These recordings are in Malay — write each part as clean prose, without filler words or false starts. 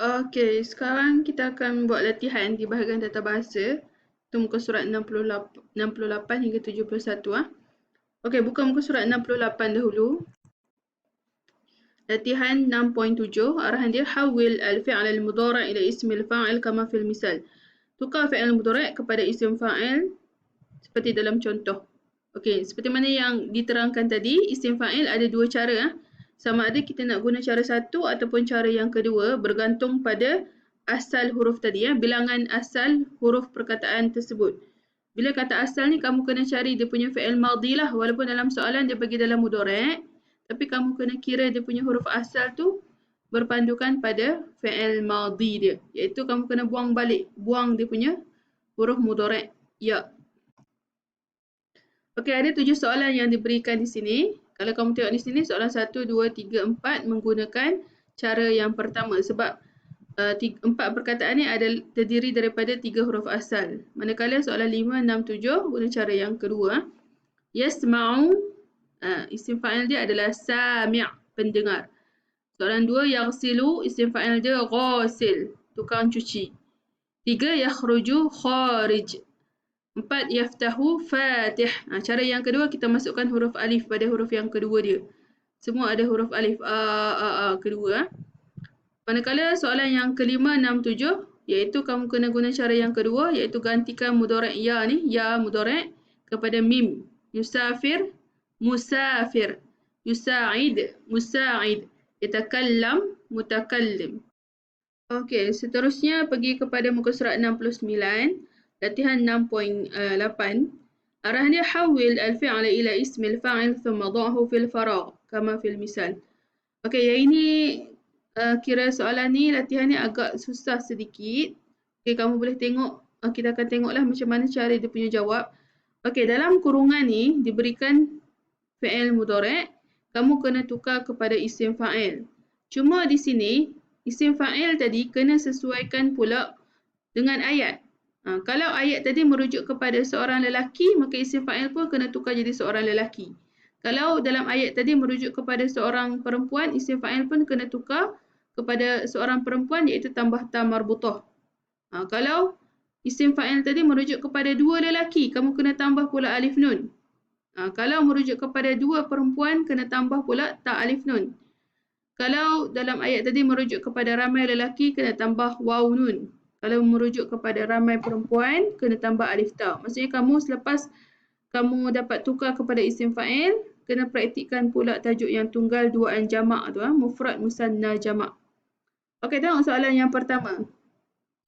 Okey, sekarang kita akan buat latihan di bahagian tata bahasa. Itu muka surat 68 hingga 71 ah. Okey, buka muka surat 68 dahulu. Latihan 6.7, arahan dia hawil al-fi'al al-mudhari' ila ism al-fa'il kama fil misal. Tukar fi'il al-mudhari' kepada isim fa'il seperti dalam contoh. Okey, seperti mana yang diterangkan tadi, isim fa'il ada dua cara ah. Sama ada kita nak guna cara satu ataupun cara yang kedua bergantung pada asal huruf tadi ya, bilangan asal huruf perkataan tersebut. Bila kata asal ni kamu kena cari dia punya fi'il madhi lah, walaupun dalam soalan dia bagi dalam mudhari', tapi kamu kena kira dia punya huruf asal tu berpandukan pada fi'il madhi dia, iaitu kamu kena buang dia punya huruf mudhari'. Ya. Okey, ada 7 soalan yang diberikan di sini. Kalau kamu tengok di sini, soalan 1, 2, 3, 4 menggunakan cara yang pertama sebab 4 perkataan ni terdiri daripada 3 huruf asal. Manakala soalan 5, 6, 7 guna cara yang kedua. Yasma'u, isim fa'il dia adalah sami', pendengar. Soalan 2, yaghsilu, isim fa'il dia ghasil, tukang cuci. 3, yakhruju, kharij. 4, yaftahu, fatih. Cara yang kedua kita masukkan huruf alif pada huruf yang kedua dia. Semua ada huruf alif kedua. Manakala soalan yang kelima, 6, 7, iaitu kamu kena guna cara yang kedua, iaitu gantikan mudhari' ya ni, ya mudhari' kepada mim. Yusafir, musafir. Yusa'id, musa'id. Yatakallam, mutakallim. Okey, seterusnya pergi kepada muka surat 69. Latihan 6.8. Arahan dia hawil al-fi'ala ila ismil fa'il thumma dha'hu fil faragh kama fil misal. Okey, yang ini kira soalan ni, latihan ni agak susah sedikit. Okey, kamu boleh tengok, kita akan tengoklah macam mana cara dia punya jawab. Okey, dalam kurungan ni diberikan fi'il mudhari', kamu kena tukar kepada isim fa'il. Cuma di sini isim fa'il tadi kena sesuaikan pula dengan ayat. Kalau ayat tadi merujuk kepada seorang lelaki, maka isim fa'il pun kena tukar jadi seorang lelaki. Kalau dalam ayat tadi merujuk kepada seorang perempuan, isim fa'il pun kena tukar kepada seorang perempuan, iaitu tambah ta marbutah. Kalau isim fa'il tadi merujuk kepada dua lelaki, kamu kena tambah pula alif nun. Kalau merujuk kepada dua perempuan, kena tambah pula ta alif nun. Kalau dalam ayat tadi merujuk kepada ramai lelaki, kena tambah waw nun. Kalau merujuk kepada ramai perempuan, kena tambah alif ta. Maksudnya kamu selepas kamu dapat tukar kepada isim fa'il, kena praktikkan pula tajuk yang tunggal duaan jamak tu, mufrad musanna jamak. Okey, tengok soalan yang pertama.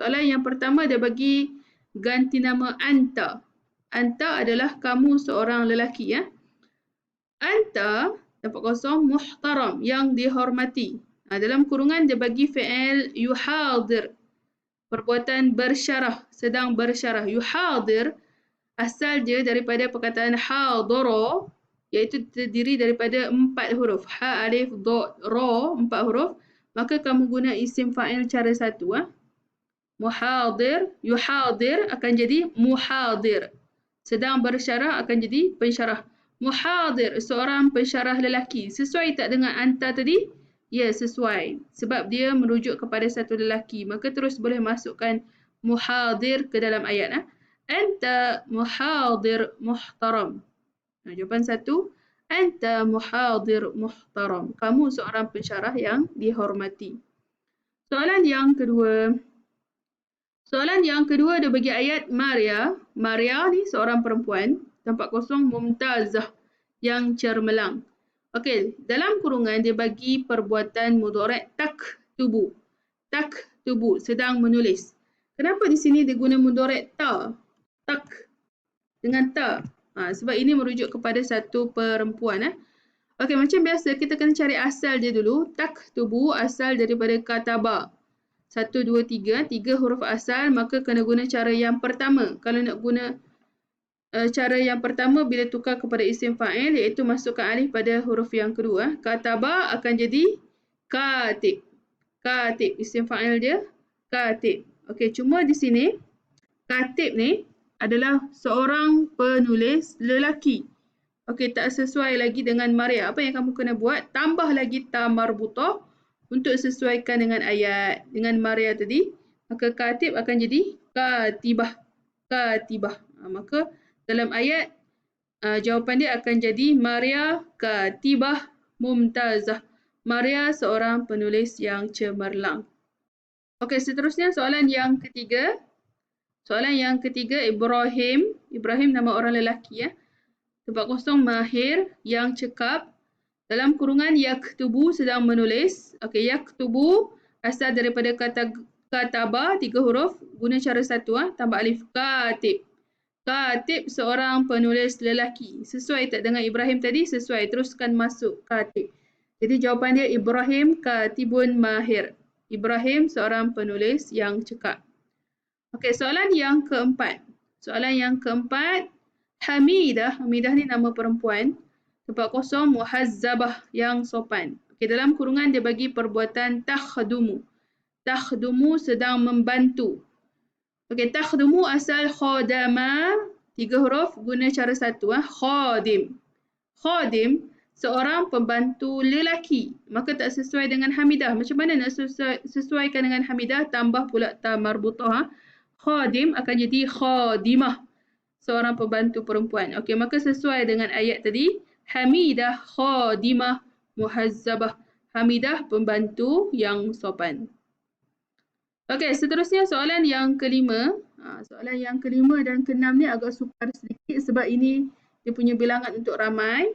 Soalan yang pertama dia bagi ganti nama anta. Anta adalah kamu seorang lelaki ya. Anta dapat kosong muhtaram, yang dihormati. Dalam kurungan dia bagi fi'il yuhadir, perbuatan bersyarah, sedang bersyarah. Yuhadir asal dia daripada perkataan hadara, iaitu terdiri daripada 4 huruf. Ha, alif, dha, ra, 4 huruf. Maka kamu guna isim fa'il cara satu. Muhadir, yuhadir akan jadi muhadir. Sedang bersyarah akan jadi pensyarah. Muhadir, seorang pensyarah lelaki. Sesuai tak dengan anta tadi? Ya, sesuai. Sebab dia merujuk kepada satu lelaki. Maka terus boleh masukkan muhadir ke dalam ayat. Anta muhadir muhtaram. Jawapan 1. Anta muhadir muhtaram. Kamu seorang pensyarah yang dihormati. Soalan yang kedua. Soalan yang kedua dia bagi ayat Maria. Maria ni seorang perempuan. Tempat kosong mumtazah, yang cermelang. Okey, dalam kurungan dia bagi perbuatan mudhari' taktubu. Taktubu, sedang menulis. Kenapa di sini dia guna mudhari' ta? Tak dengan ta. Sebab ini merujuk kepada satu perempuan. Okey, macam biasa kita kena cari asal dia dulu. Taktubu asal daripada kataba. 1, 2, 3. 3 huruf asal, maka kena guna cara yang pertama. Kalau nak guna cara yang pertama, bila tukar kepada isim fa'il, iaitu masukkan alif pada huruf yang kedua. Kataba akan jadi katib. Katib, isim fa'il dia katib. Okey, cuma di sini katib ni adalah seorang penulis lelaki. Okey, tak sesuai lagi dengan Maria. Apa yang kamu kena buat? Tambah lagi ta marbutah, untuk sesuaikan dengan ayat. Dengan Maria tadi, maka katib akan jadi katibah. Katibah. Maka dalam ayat, jawapan dia akan jadi Maria katibah mumtazah. Maria seorang penulis yang cemerlang. Okey, seterusnya soalan yang ketiga. Soalan yang ketiga, Ibrahim. Ibrahim nama orang lelaki, ya. Tempat kosong mahir yang cekap. Dalam kurungan yaktubu sedang menulis. Okey, yaktubu asal daripada kata kataba, 3 huruf. Guna cara satu, tambah alif. Katib. Katib seorang penulis lelaki. Sesuai tak dengan Ibrahim tadi? Sesuai. Teruskan masuk katib. Jadi jawapan dia Ibrahim katibun mahir. Ibrahim seorang penulis yang cekap. Okey, soalan yang keempat. Soalan yang keempat, Hamidah. Hamidah ni nama perempuan. Tempat kosong muhazzabah yang sopan. Okey, dalam kurungan dia bagi perbuatan takhdumu. Takhdumu sedang membantu. Okey, takhdumu asal khodama, 3 huruf, guna cara satu. Khadim. Khadim, seorang pembantu lelaki. Maka tak sesuai dengan Hamidah. Macam mana nak sesuaikan dengan Hamidah? Tambah pula ta marbutah. Khadim akan jadi khadimah. Seorang pembantu perempuan. Okey, maka sesuai dengan ayat tadi. Hamidah khadimah muhazzabah. Hamidah pembantu yang sopan. Okey, seterusnya soalan yang kelima. Soalan yang kelima dan keenam ni agak sukar sedikit sebab ini dia punya bilangan untuk ramai.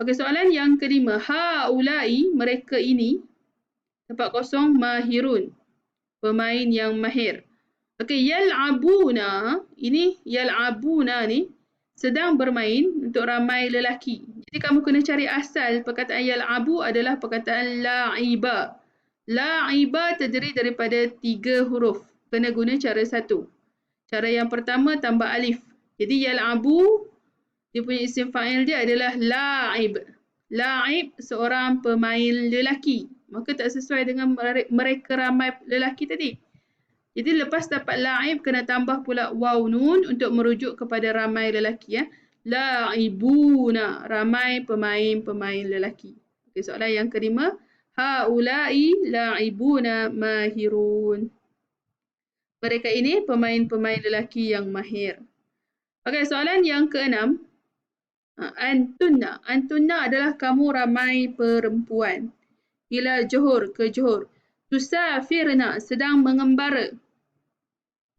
Okey, soalan yang kelima. Haulai, mereka ini. Tempat kosong mahirun. Pemain yang mahir. Okey, yal'abuna. Ini yal'abuna ni sedang bermain untuk ramai lelaki. Jadi kamu kena cari asal perkataan yal'abu adalah perkataan la'iba. La'iba terdiri daripada 3 huruf. Kena guna cara satu. Cara yang pertama tambah alif. Jadi yal'abu, dia punya isim fa'il dia adalah la'ib. La'ib seorang pemain lelaki. Maka tak sesuai dengan mereka ramai lelaki tadi. Jadi lepas dapat la'ib kena tambah pula waw nun untuk merujuk kepada ramai lelaki, ya. La'ibuna, ramai pemain-pemain lelaki. Okey, soalan yang kelima. Haulai la'ibuna mahirun. Mereka ini pemain-pemain lelaki yang mahir. Okey, soalan yang keenam. Antunna. Antunna adalah kamu ramai perempuan. Ila Johor, ke Johor. Tusafirna, sedang mengembara.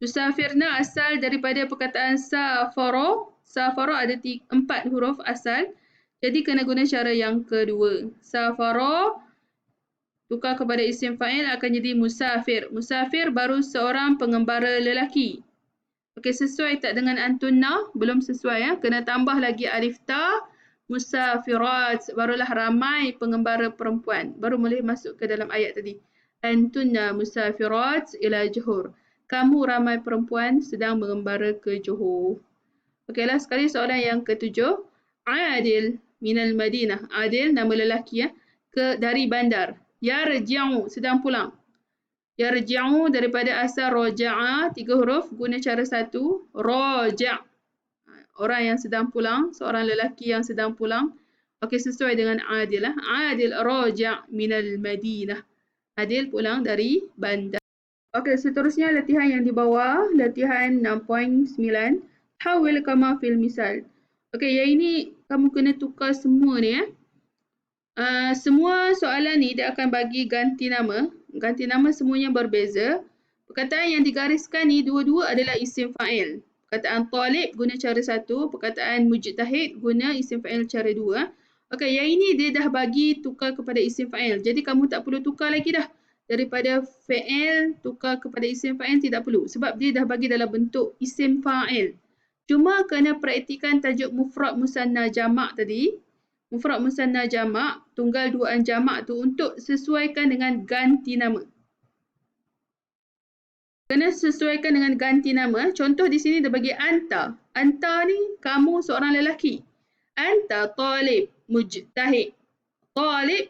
Tusafirna asal daripada perkataan safara. Safara ada 4 huruf asal. Jadi kena guna cara yang kedua. Safara tukar kepada isim fa'il akan jadi musafir. Musafir baru seorang pengembara lelaki. Okey, sesuai tak dengan antunna? Belum sesuai, ya. Kena tambah lagi alif ta. Musafirat, barulah ramai pengembara perempuan. Baru boleh masuk ke dalam ayat tadi. Antunna musafirat ila Johor. Kamu ramai perempuan sedang mengembara ke Johor. Okey, last sekali soalan yang ketujuh. Adil minal Madinah. Adil nama lelaki, ya. Dari bandar. Yarji'u, sedang pulang. Yarji'u daripada asal roja'a, 3 huruf, guna cara satu. Roja'. Orang yang sedang pulang, seorang lelaki yang sedang pulang. Okey, sesuai dengan Adil. Adil roja' minal Madinah. Adil pulang dari bandar. Okey, seterusnya latihan yang di bawah, latihan 6.9. Hawil kama fil misal. Okey, yang ini kamu kena tukar semua ni, ya. Semua soalan ni dia akan bagi ganti nama. Ganti nama semuanya berbeza. Perkataan yang digariskan ni dua-dua adalah isim fa'il. Perkataan talib guna cara satu, perkataan mujtahid guna isim fa'il cara dua. Okey, yang ini dia dah bagi tukar kepada isim fa'il. Jadi kamu tak perlu tukar lagi dah. Daripada fa'il tukar kepada isim fa'il tidak perlu. Sebab dia dah bagi dalam bentuk isim fa'il. Cuma kena praktikan tajuk mufrad musanna jamak tadi. Mufrad musanna jamak, tunggal duaan jamak tu untuk sesuaikan dengan ganti nama. Kena sesuaikan dengan ganti nama. Contoh di sini dia bagi anta. Anta ni kamu seorang lelaki. Anta talib mujtahid. Talib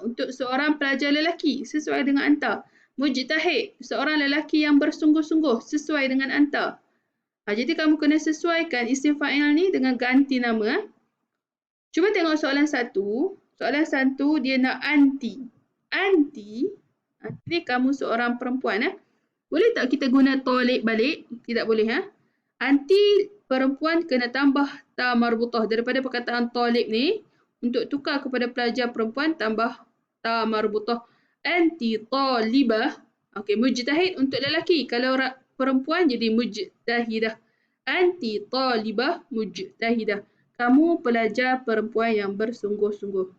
untuk seorang pelajar lelaki sesuai dengan anta. Mujtahid seorang lelaki yang bersungguh-sungguh sesuai dengan anta. Jadi kamu kena sesuaikan isim fa'il ni dengan ganti nama. Cuba tengok soalan satu. Soalan satu dia nak anti. Anti, ni kamu seorang perempuan. Boleh tak kita guna tolib balik? Tidak boleh. Anti perempuan kena tambah ta marbutah. Daripada perkataan tolib ni, untuk tukar kepada pelajar perempuan, tambah ta marbutah. Anti talibah. Okey, mujtahid untuk lelaki. Kalau perempuan jadi mujtahidah. Anti talibah mujtahidah. Kamu pelajar perempuan yang bersungguh-sungguh.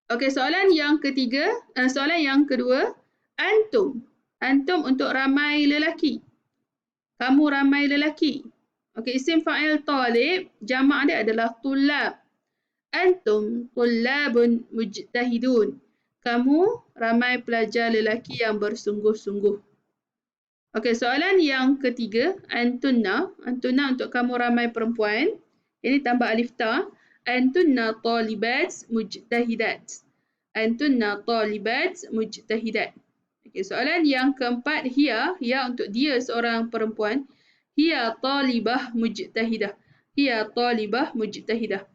Okey, soalan yang kedua. Antum. Antum untuk ramai lelaki. Kamu ramai lelaki. Okey, isim fa'il talib, jamak dia adalah tullab. Antum tullabun mujtahidun. Kamu ramai pelajar lelaki yang bersungguh-sungguh. Okey, soalan yang ketiga, antunna. Antunna untuk kamu ramai perempuan. Ini tambah alif ta. Antunna talibat mujtahidat. Antunna talibat mujtahidat. Okey, soalan yang keempat, hiya untuk dia seorang perempuan. Hiya talibah mujtahidah. Hiya talibah mujtahidah.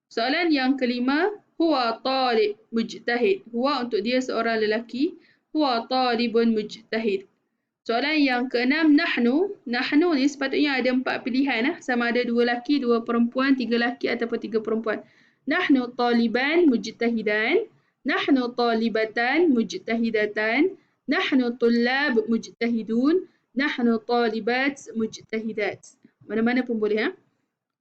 Soalan yang kelima, huwa talib mujtahid. Huwa untuk dia seorang lelaki. Huwa talibun mujtahid. Soalan yang keenam, nahnu. Nahnu ni sepatutnya ada 4 pilihan. Sama ada 2 lelaki, 2 perempuan, 3 lelaki ataupun 3 perempuan. Nahnu taliban mujtahidan. Nahnu talibatan mujtahidatan. Nahnu tullab mujtahidun. Nahnu talibat mujtahidat. Mana-mana pun boleh.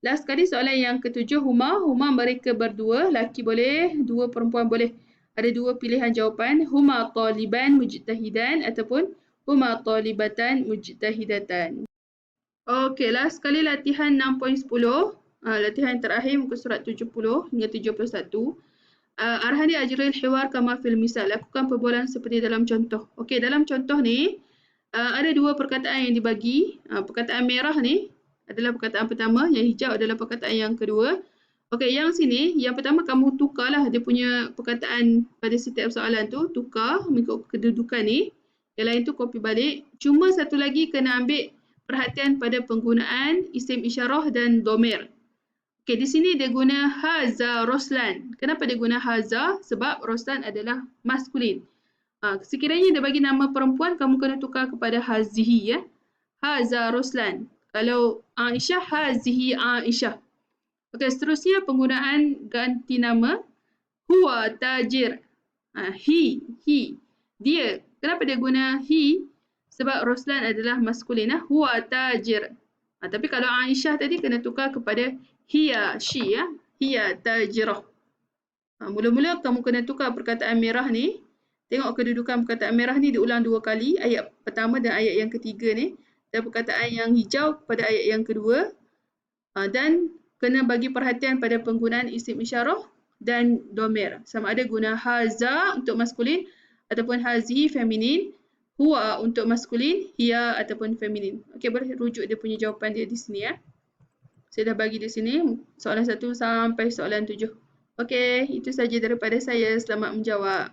Last sekali soalan yang ketujuh, huma. Huma mereka berdua. Laki boleh, 2 perempuan boleh. Ada 2 pilihan jawapan. Huma taliban mujtahidan ataupun huma talibatan mujtahidatan. Okey, last sekali latihan 6.10. Latihan terakhir muka surat 70 hingga 71. Arahan dia ajril hiwar kama fil misal. Lakukan perbualan seperti dalam contoh. Okey, dalam contoh ni ada 2 perkataan yang dibagi. Perkataan merah ni adalah perkataan pertama, yang hijau adalah perkataan yang kedua. Okey, yang sini, yang pertama kamu tukarlah dia punya perkataan pada setiap soalan tu, tukar mengikut kedudukan ni. Yang lain tu copy balik. Cuma satu lagi kena ambil perhatian pada penggunaan isim isyarah dan domir. Okey, di sini dia guna haza Roslan. Kenapa dia guna haza? Sebab Roslan adalah maskulin. Sekiranya dia bagi nama perempuan, kamu kena tukar kepada hazihi, ya. Haza Roslan. Kalau Aisyah, hazihi Aisyah. Okey, seterusnya penggunaan ganti nama. Huwa tajir. He. Dia. Kenapa dia guna he? Sebab Roslan adalah maskulin. Huwa tajir. Tapi kalau Aisyah tadi kena tukar kepada hiya, she, ya. Hiya tajirah. Mula-mula kamu kena tukar perkataan merah ni. Tengok kedudukan perkataan merah ni diulang 2 kali. Ayat pertama dan ayat yang ketiga ni. Dan perkataan yang hijau pada ayat yang kedua. Dan kena bagi perhatian pada penggunaan isim isyarah dan domir. Sama ada guna haza untuk maskulin ataupun hazihi feminin. Huwa untuk maskulin, hiya ataupun feminin. Okey, boleh rujuk dia punya jawapan dia di sini, ya. Saya dah bagi di sini soalan 1 sampai soalan 7. Okey, itu saja daripada saya. Selamat menjawab.